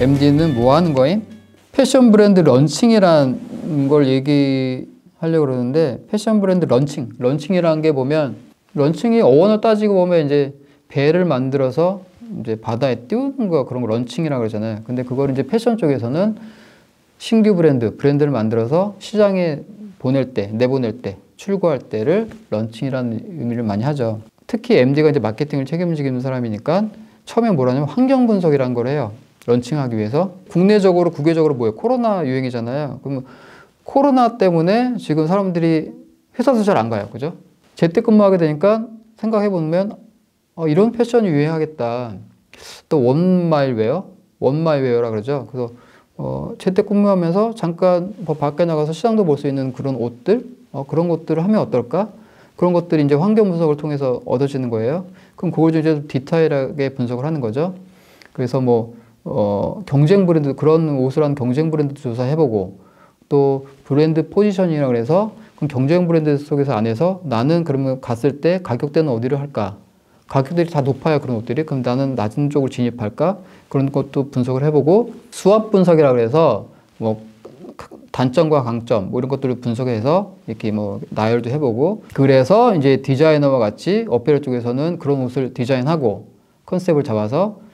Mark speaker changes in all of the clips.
Speaker 1: MD는 뭐 하는 거임? 패션 브랜드 런칭이라는 걸 얘기하려고 그러는데, 패션 브랜드 런칭이라는 게 보면, 런칭이 어원을 따지고 보면 이제 배를 만들어서 이제 바다에 띄우는 거, 그런 거 런칭이라고 그러잖아요. 근데 그걸 이제 패션 쪽에서는 신규 브랜드를 만들어서 시장에 내보낼 때, 출고할 때를 런칭이라는 의미를 많이 하죠. 특히 MD가 이제 마케팅을 책임지는 사람이니까 처음에 뭐라냐면 환경 분석이라는 걸 해요. 런칭하기 위해서. 국내적으로, 국외적으로 뭐예요? 코로나 유행이잖아요. 그러면 코로나 때문에 지금 사람들이 회사도 잘 안 가요. 그죠? 재택근무하게 되니까 생각해보면 이런 패션이 유행하겠다. 또 원마이웨어라 그러죠. 그래서 재택근무하면서 잠깐 밖에 나가서 시장도 볼 수 있는 그런 옷들, 그런 것들을 하면 어떨까? 그런 것들이 이제 환경 분석을 통해서 얻어지는 거예요. 그럼 그걸 좀 이제 디테일하게 분석을 하는 거죠. 그래서 경쟁 브랜드, 그런 옷을 한 경쟁 브랜드 조사해보고, 또 브랜드 포지셔닝이라고 해서 그럼 경쟁 브랜드 속에서 안에서 나는 그러면 갔을 때 가격대는 어디를 할까? 가격들이 다 높아요, 그런 옷들이. 그럼 나는 낮은 쪽을 진입할까? 그런 것도 분석을 해보고, 수압 분석이라고 해서 단점과 강점 이런 것들을 분석해서 이렇게 나열도 해보고, 그래서 이제 디자이너와 같이 어페럴 쪽에서는 그런 옷을 디자인하고 컨셉을 잡아서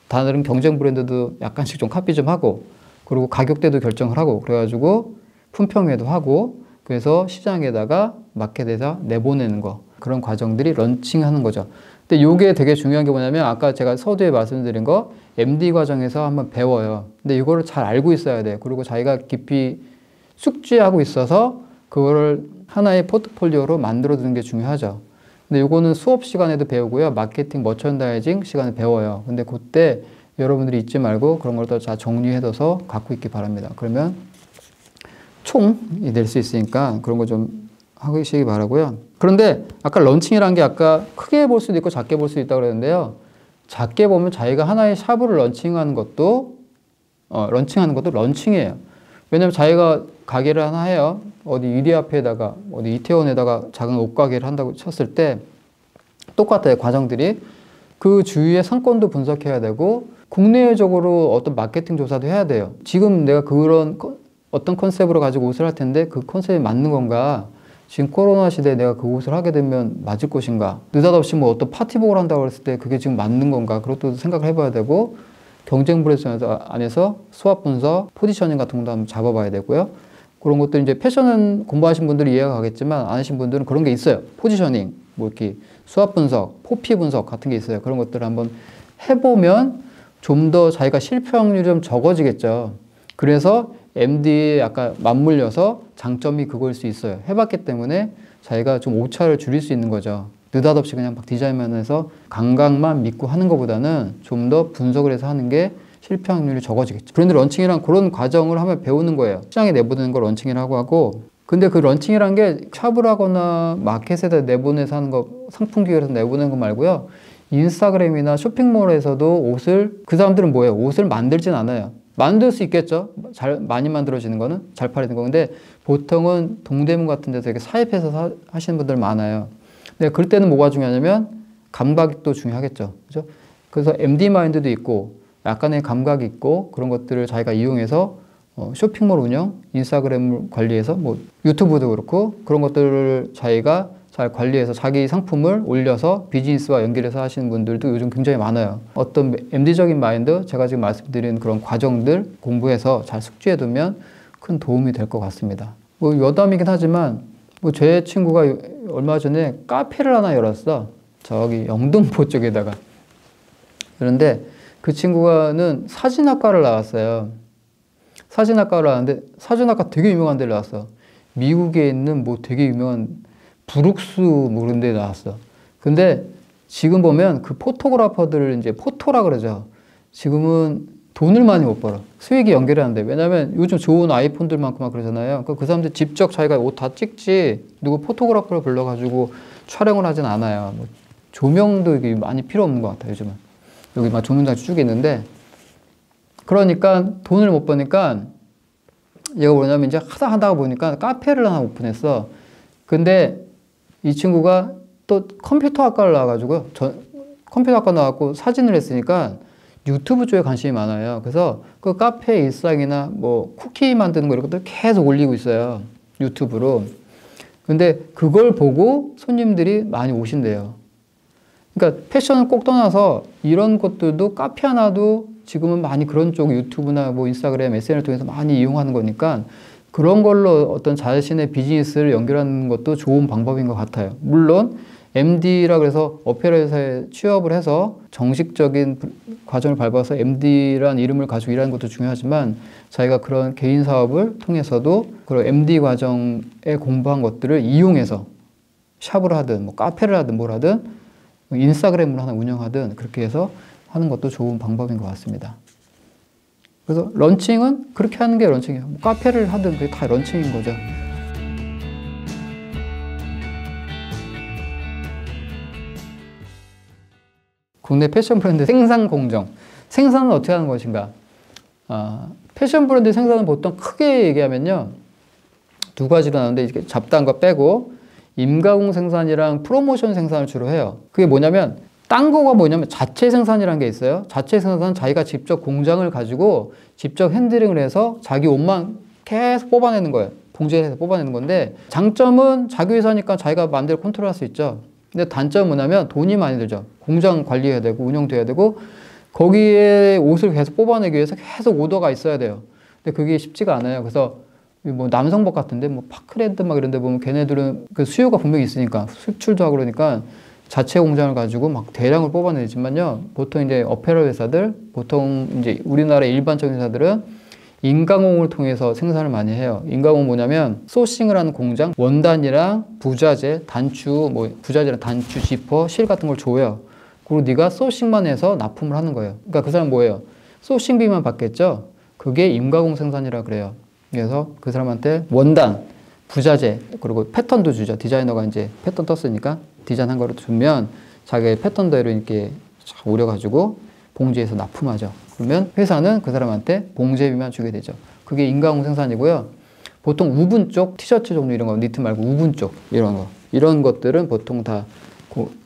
Speaker 1: 다른 경쟁 브랜드도 약간씩 좀 카피 좀 하고, 그리고 가격대도 결정을 하고, 그래가지고 품평회도 하고, 그래서 시장에다가 마켓에서 내보내는 거, 그런 과정들이 런칭하는 거죠. 근데 이게 되게 중요한 게 뭐냐면, 아까 제가 서두에 말씀드린 거 MD 과정에서 한번 배워요. 근데 이거를 잘 알고 있어야 돼요. 그리고 자기가 깊이 숙지하고 있어서 그거를 하나의 포트폴리오로 만들어두는 게 중요하죠. 근데 이거는 수업 시간에도 배우고요. 마케팅, 머천다이징 시간에 배워요. 근데 그때 여러분들이 잊지 말고 그런 걸 다 정리해둬서 갖고 있기 바랍니다. 그러면 총이 될 수 있으니까 그런 거 좀 하시기 바라고요. 그런데 아까 런칭이라는 게 아까 크게 볼 수도 있고 작게 볼 수도 있다고 그랬는데요. 작게 보면 자기가 하나의 샵을 런칭하는 것도 런칭이에요. 왜냐면 자기가 가게를 하나 해요. 어디 유리 앞에다가, 어디 이태원에다가 작은 옷가게를 한다고 쳤을 때 똑같아요, 과정들이. 그 주위의 상권도 분석해야 되고, 국내적으로 어떤 마케팅 조사도 해야 돼요. 지금 내가 그런 어떤 컨셉으로 가지고 옷을 할 텐데 그 컨셉이 맞는 건가? 지금 코로나 시대에 내가 그 옷을 하게 되면 맞을 것인가? 느닷없이 어떤 파티복을 한다고 했을 때 그게 지금 맞는 건가? 그것도 생각을 해봐야 되고, 경쟁 브랜드 안에서 수압 분석, 포지셔닝 같은 것도 한번 잡아봐야 되고요. 그런 것들 이제 패션은 공부하신 분들이 이해가 가겠지만 안 하신 분들은 그런 게 있어요. 포지셔닝, 이렇게 수압 분석, 포피 분석 같은 게 있어요. 그런 것들을 한번 해보면 좀 더 자기가 실패 확률이 좀 적어지겠죠. 그래서 MD에 약간 맞물려서 장점이 그거일 수 있어요. 해봤기 때문에 자기가 좀 오차를 줄일 수 있는 거죠. 느닷없이 그냥 막 디자인만 해서 감각만 믿고 하는 것보다는 좀 더 분석을 해서 하는 게 실패 확률이 적어지겠죠. 브랜드 런칭이란 그런 과정을 하면 배우는 거예요. 시장에 내보내는 걸 런칭이라고 하고, 근데 그 런칭이란 게 샵을 하거나 마켓에다 내보내서 하는 거, 상품 기획에서 내보내는 거 말고요. 인스타그램이나 쇼핑몰에서도 그 사람들은 뭐예요? 옷을 만들진 않아요. 만들 수 있겠죠. 많이 만들어지는 거는, 잘 팔리는 거. 근데 보통은 동대문 같은 데서 이렇게 사입해서 하시는 분들 많아요. 근데 그럴 때는 뭐가 중요하냐면 감각도 중요하겠죠. 그죠? 그래서 MD 마인드도 있고 약간의 감각이 있고 그런 것들을 자기가 이용해서 쇼핑몰 운영, 인스타그램 관리해서 유튜브도 그렇고 그런 것들을 자기가 잘 관리해서 자기 상품을 올려서 비즈니스와 연결해서 하시는 분들도 요즘 굉장히 많아요. 어떤 MD적인 마인드, 제가 지금 말씀드린 그런 과정들 공부해서 잘 숙지해두면 큰 도움이 될 것 같습니다. 여담이긴 하지만 제 친구가 얼마 전에 카페를 하나 열었어. 저기 영등포 쪽에다가. 그런데 그 친구는 사진학과를 나왔어요. 사진학과를 나왔는데 사진학과 되게 유명한 데를 나왔어. 미국에 있는 되게 유명한 브룩스 그런 데 나왔어. 근데 지금 보면 그 포토그래퍼들을 이제 포토라 그러죠. 지금은 돈을 많이 못 벌어. 수익이 연결이 안 돼. 왜냐면 요즘 좋은 아이폰들만큼 막 그러잖아요. 그 사람들 직접 자기가 옷 다 찍지 누구 포토그래퍼를 불러가지고 촬영을 하진 않아요. 조명도 이게 많이 필요 없는 것 같아요, 요즘은. 여기 막 조명장 쭉 있는데. 그러니까 돈을 못 버니까 얘가 뭐냐면 이제 하다가 보니까 카페를 하나 오픈했어. 근데 이 친구가 또 컴퓨터 학과를 나와가지고요. 컴퓨터 학과 나왔고 사진을 했으니까 유튜브 쪽에 관심이 많아요. 그래서 그 카페 일상이나 뭐 쿠키 만드는 거 이런 것들 계속 올리고 있어요. 유튜브로. 근데 그걸 보고 손님들이 많이 오신대요. 그러니까 패션을 꼭 떠나서 이런 것들도 카페 하나도 지금은 많이 그런 쪽 유튜브나 뭐 인스타그램, SNS를 통해서 많이 이용하는 거니까 그런 걸로 어떤 자신의 비즈니스를 연결하는 것도 좋은 방법인 것 같아요. 물론 MD라 그래서 어페라 회사에 취업을 해서 정식적인 과정을 밟아서 MD라는 이름을 가지고 일하는 것도 중요하지만 자기가 그런 개인 사업을 통해서도 그런 MD 과정에 공부한 것들을 이용해서 샵을 하든 뭐 카페를 하든 뭘 하든 인스타그램을 하나 운영하든 그렇게 해서 하는 것도 좋은 방법인 것 같습니다. 그래서 런칭은 그렇게 하는 게 런칭이에요. 뭐 카페를 하든 그게 다 런칭인 거죠. 국내 패션 브랜드 생산 공정. 생산은 어떻게 하는 것인가? 패션 브랜드 생산은 보통 크게 얘기하면요. 두 가지로 나누는데 이렇게 잡다한 거 빼고 임가공 생산이랑 프로모션 생산을 주로 해요. 그게 뭐냐면 딴 거가 뭐냐면 자체 생산이라는 게 있어요. 자체 생산은 자기가 직접 공장을 가지고 직접 핸들링을 해서 자기 옷만 계속 뽑아내는 거예요. 봉제해서 뽑아내는 건데 장점은 자기 회사니까 자기가 마음대로 컨트롤할 수 있죠. 근데 단점은 뭐냐면 돈이 많이 들죠. 공장 관리해야 되고 운영도 해야 되고 거기에 옷을 계속 뽑아내기 위해서 계속 오더가 있어야 돼요. 근데 그게 쉽지가 않아요. 그래서 뭐 남성복 같은데 뭐 파크랜드 막 이런 데 보면 걔네들은 그 수요가 분명히 있으니까 수출도 하고 그러니까 자체 공장을 가지고 막 대량을 뽑아내지만요. 보통 이제 어페럴 회사들, 보통 이제 우리나라 일반적인 회사들은 인가공을 통해서 생산을 많이 해요. 인가공은 뭐냐면 소싱을 하는 공장, 원단이랑 부자재, 단추, 뭐 부자재랑 단추, 지퍼, 실 같은 걸 줘요. 그리고 네가 소싱만 해서 납품을 하는 거예요. 그러니까 그 사람 뭐예요? 소싱비만 받겠죠? 그게 인가공 생산이라 그래요. 그래서 그 사람한테 원단, 부자재, 그리고 패턴도 주죠. 디자이너가 이제 패턴 떴으니까 디자인한 거를 주면 자기의 패턴대로 이렇게 오려가지고 봉지에서 납품하죠. 그러면 회사는 그 사람한테 봉제비만 주게 되죠. 그게 인가공 생산이고요. 보통 우분 쪽, 티셔츠 종류 이런 거, 니트 말고 우분 쪽 이런 거. 이런 것들은 보통 다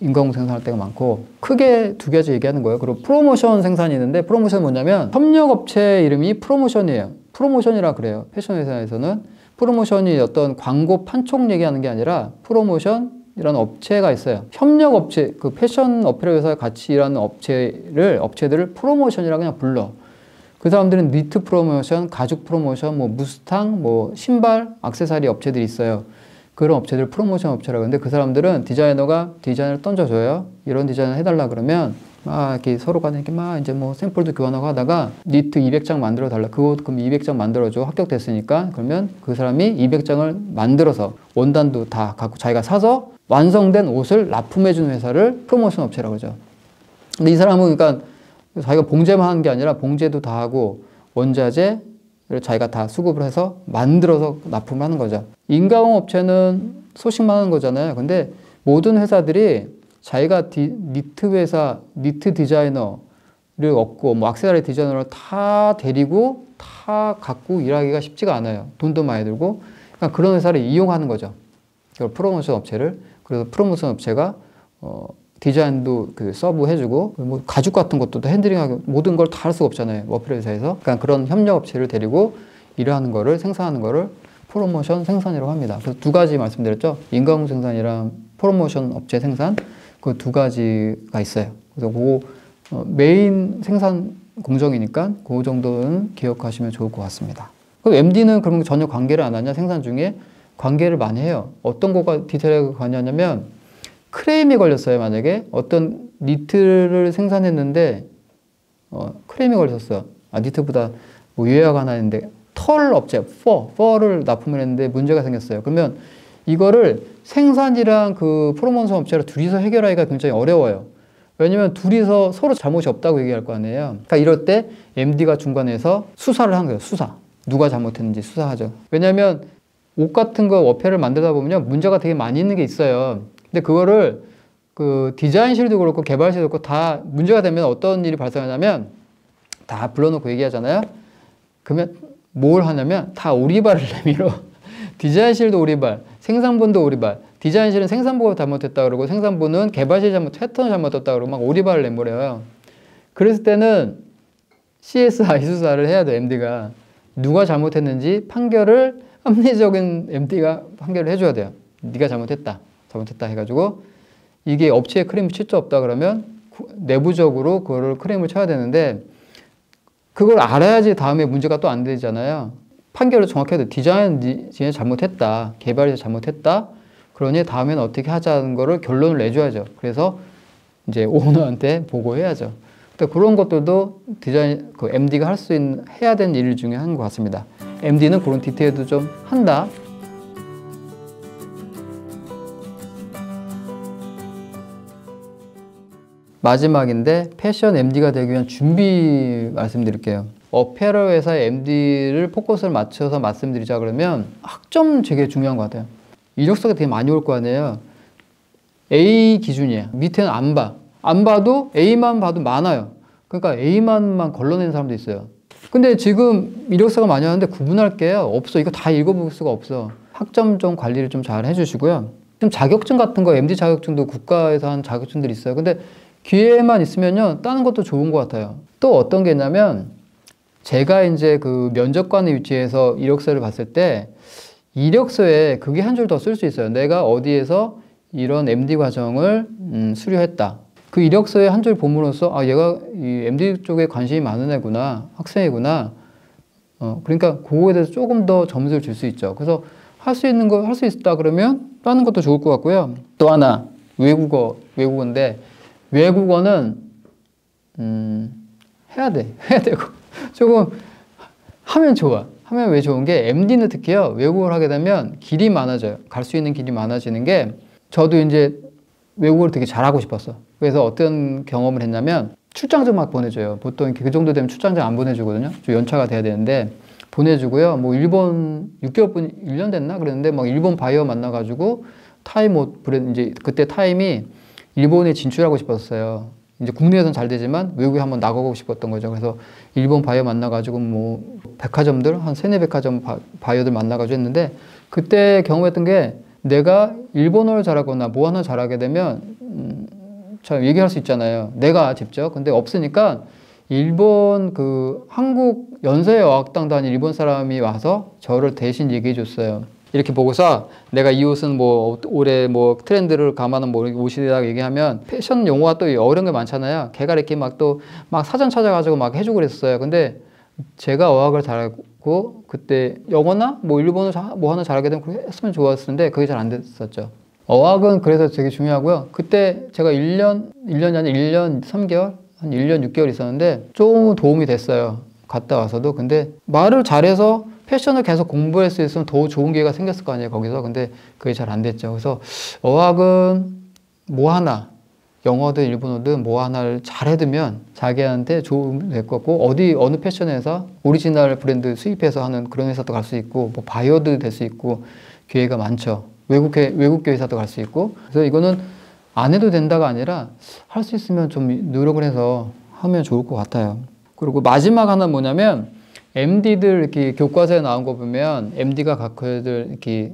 Speaker 1: 인가공 생산할 때가 많고 크게 두 가지 얘기하는 거예요. 그리고 프로모션 생산이 있는데 프로모션은 뭐냐면 협력업체 이름이 프로모션이에요. 프로모션이라 그래요. 패션 회사에서는 프로모션이 어떤 광고 판촉 얘기하는 게 아니라 프로모션이라는 업체가 있어요. 협력업체, 그 패션 어페럴 회사에 같이 일하는 업체들을 프로모션이라고 그냥 불러. 그 사람들은 니트 프로모션, 가죽 프로모션, 뭐 무스탕, 뭐 신발, 액세서리 업체들이 있어요. 그런 업체들 프로모션 업체라고 하는데 그 사람들은 디자이너가 디자인을 던져줘요. 이런 디자인을 해달라 그러면 막 이렇게 서로 간에 이렇게 막 이제 뭐 샘플도 교환하고 하다가 니트 200장 만들어 달라. 그거 그럼 200장 만들어줘. 합격됐으니까. 그러면 그 사람이 200장을 만들어서 원단도 다 갖고 자기가 사서 완성된 옷을 납품해주는 회사를 프로모션 업체라고 그러죠. 근데 이 사람은 그러니까 자기가 봉제만 하는 게 아니라 봉제도 다 하고 원자재를 자기가 다 수급을 해서 만들어서 납품을 하는 거죠. 인가공 업체는 소식만 하는 거잖아요. 근데 모든 회사들이 자기가 니트 회사, 니트 디자이너를 얻고 뭐 액세서리 디자이너를 다 데리고 다 갖고 일하기가 쉽지가 않아요. 돈도 많이 들고. 그러니까 그런 회사를 이용하는 거죠. 프로모션 업체를. 그래서 프로모션 업체가 디자인도 그 서브 해주고 뭐 가죽 같은 것도 핸들링하고 모든 걸 다 할 수가 없잖아요. 어플 회사에서. 그러니까 그런 협력 업체를 데리고 일하는 거를 생산하는 거를 프로모션 생산이라고 합니다. 그래서 두 가지 말씀드렸죠. 인가공 생산이랑 프로모션 업체 생산 그 두 가지가 있어요. 그래서 그 메인 생산 공정이니까 그 정도는 기억하시면 좋을 것 같습니다. 그럼 MD는 그러면 전혀 관계를 안 하냐? 생산 중에 관계를 많이 해요. 어떤 거가 디테일하게 관여하냐면 크레임이 걸렸어요. 만약에 어떤 니트를 생산했는데 크레임이 걸렸어요. 니트보다 뭐 유해가 하나 있는데 털 업체, 펄을 납품을 했는데 문제가 생겼어요. 그러면 이거를 생산이랑 그 프로모션 업체를 둘이서 해결하기가 굉장히 어려워요. 왜냐면 둘이서 서로 잘못이 없다고 얘기할 거 아니에요. 그러니까 이럴 때 MD가 중간에서 수사를 한 거예요. 수사. 누가 잘못했는지 수사하죠. 왜냐면 옷 같은 거 어페를 만들다 보면요. 문제가 되게 많이 있는 게 있어요. 근데 그거를 그 디자인실도 그렇고 개발실도 그렇고 다 문제가 되면 어떤 일이 발생하냐면 다 불러놓고 얘기하잖아요. 그러면 뭘 하냐면 다 오리발을 내밀어. 디자인실도 오리발, 생산부도 오리발. 디자인실은 생산부가 잘못했다 그러고 생산부는 개발실 패턴을 잘못했다 그러고 막 오리발을 내밀어요. 그랬을 때는 CSI 수사를 해야 돼, MD가. 누가 잘못했는지 판결을 합리적인 MD가 판결을 해줘야 돼요. 네가 잘못했다 해가지고 이게 업체에 크레임을 칠 수 없다 그러면 내부적으로 그거를 크레임을 쳐야 되는데 그걸 알아야지 다음에 문제가 또 안 되잖아요. 판결을 정확히 해야 돼. 디자인이 잘못했다. 개발이 잘못했다. 그러니 다음에는 어떻게 하자는 거를 결론을 내줘야죠. 그래서 이제 오너한테 보고해야죠. 그런 것들도 디자인, 그 MD가 할 수 있는, 해야 되는 일 중에 한 것 같습니다. MD는 그런 디테일도 좀 한다. 마지막인데 패션 MD가 되기 위한 준비 말씀드릴게요. 어페럴 회사의 MD를 포커스를 맞춰서 말씀드리자 그러면 학점 되게 중요한 것 같아요. 이력서가 되게 많이 올 거 아니에요. A 기준이야. 밑에는 안 봐. 안 봐도 A만 봐도 많아요. 그러니까 A만만 걸러내는 사람도 있어요. 근데 지금 이력서가 많이 하는데 구분할 게 없어. 이거 다 읽어볼 수가 없어. 학점 좀 관리를 좀 잘 해주시고요. 좀 자격증 같은 거, MD 자격증도 국가에서 한 자격증들이 있어요. 근데 기회만 있으면요, 따는 것도 좋은 것 같아요. 또 어떤 게 있냐면, 제가 이제 그 면접관의 위치에서 이력서를 봤을 때, 이력서에 그게 한 줄 더 쓸 수 있어요. 내가 어디에서 이런 MD 과정을 수료했다. 그 이력서에 한 줄 봄으로써 아 얘가 이 MD 쪽에 관심이 많은 애구나, 학생이구나. 그러니까 그거에 대해서 조금 더 점수를 줄 수 있죠. 그래서 할 수 있는 거 할 수 있다 그러면 따는 것도 좋을 것 같고요. 또 하나 외국어인데 외국어는 해야 되고 조금 하면 좋아. 하면 왜 좋은 게 MD는 특히요 외국어를 하게 되면 길이 많아져요. 갈 수 있는 길이 많아지는 게 저도 이제 외국어를 되게 잘하고 싶었어. 그래서 어떤 경험을 했냐면 출장좀 막 보내줘요. 보통 그 정도 되면 출장좀 안 보내주거든요. 좀 연차가 돼야 되는데 보내주고요. 뭐 일본 6개월뿐 1년 됐나 그랬는데 막 일본 바이어 만나가지고 타임 옷 브랜드 이제 그때 타임이 일본에 진출하고 싶었어요. 이제 국내에서는 잘 되지만 외국에 한번 나가고 싶었던 거죠. 그래서 일본 바이어 만나가지고 뭐 백화점들 한 3-4백화점 바이어들 만나가지고 했는데 그때 경험했던 게 내가 일본어를 잘하거나 뭐 하나 잘하게 되면 참 얘기할 수 있잖아요. 내가 직접. 근데 없으니까 일본 그 한국 연세어학당 다닌 일본 사람이 와서 저를 대신 얘기해 줬어요. 이렇게 보고서 내가 이 옷은 뭐 올해 뭐 트렌드를 감안한 뭐 옷이라고 얘기하면 패션 용어가 또 어려운 게 많잖아요. 걔가 이렇게 막 또 막 사전 찾아가지고 막 해주고 그랬어요. 근데 제가 어학을 잘하고 그때 영어나 뭐 일본어 뭐 하나 잘하게 되면 했으면 좋았었는데 그게 잘 안 됐었죠. 어학은 그래서 되게 중요하고요. 그때 제가 1년이 아니라 1년 3개월? 한 1년 6개월 있었는데 좀 도움이 됐어요. 갔다 와서도. 근데 말을 잘해서 패션을 계속 공부할 수 있으면 더 좋은 기회가 생겼을 거 아니에요, 거기서. 근데 그게 잘 안 됐죠. 그래서 어학은 뭐 하나, 영어든 일본어든 뭐 하나를 잘 해두면 자기한테 도움이 될 것 같고, 어느 패션 회사, 오리지널 브랜드 수입해서 하는 그런 회사도 갈 수 있고, 뭐 바이어도 될 수 있고, 기회가 많죠. 외국계 회사도 갈 수 있고. 그래서 이거는 안 해도 된다가 아니라 할 수 있으면 좀 노력을 해서 하면 좋을 것 같아요. 그리고 마지막 하나 뭐냐면, MD들 이렇게 교과서에 나온 거 보면 MD가 각들 이렇게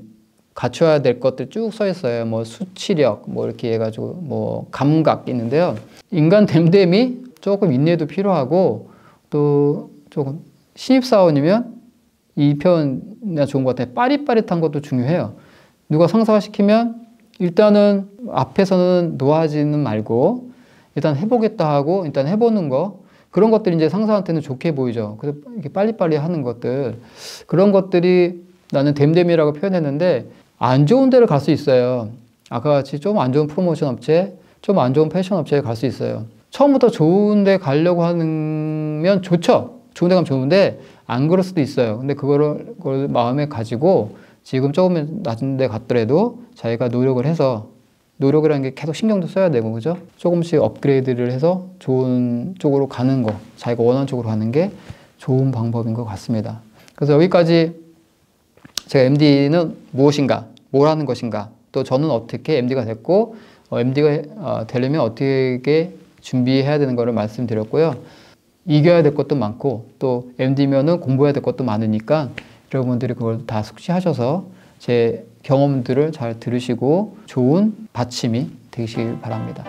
Speaker 1: 갖춰야 될 것들 쭉 써 있어요. 뭐 수치력, 뭐 이렇게 해가지고 뭐 감각 있는데요. 인간 됨됨이 조금 인내도 필요하고 또 조금 신입사원이면 이 표현이 좋은 것 같아요. 빠릿빠릿한 것도 중요해요. 누가 상사가 시키면 일단은 앞에서는 놓아지는 말고 일단 해보겠다 하고 일단 해보는 거 그런 것들이 이제 상사한테는 좋게 보이죠. 그래서 이렇게 빨리빨리 하는 것들 그런 것들이 나는 됨됨이라고 표현했는데 안 좋은 데를 갈 수 있어요. 아까 같이 좀 안 좋은 프로모션 업체, 좀 안 좋은 패션 업체에 갈 수 있어요. 처음부터 좋은 데 가려고 하면 좋죠. 좋은 데 가면 좋은데 안 그럴 수도 있어요. 근데 그걸 마음에 가지고 지금 조금 낮은 데 갔더라도 자기가 노력을 해서 노력이라는 게 계속 신경도 써야 되고 그죠? 조금씩 업그레이드를 해서 좋은 쪽으로 가는 거 자기가 원하는 쪽으로 가는 게 좋은 방법인 것 같습니다. 그래서 여기까지 제가 MD는 무엇인가, 뭘 하는 것인가, 또 저는 어떻게 MD가 됐고 MD가 되려면 어떻게 준비해야 되는 거를 말씀드렸고요. 이겨야 될 것도 많고 또 MD면은 공부해야 될 것도 많으니까 여러분들이 그걸 다 숙지하셔서 제 경험들을 잘 들으시고 좋은 받침이 되시길 바랍니다.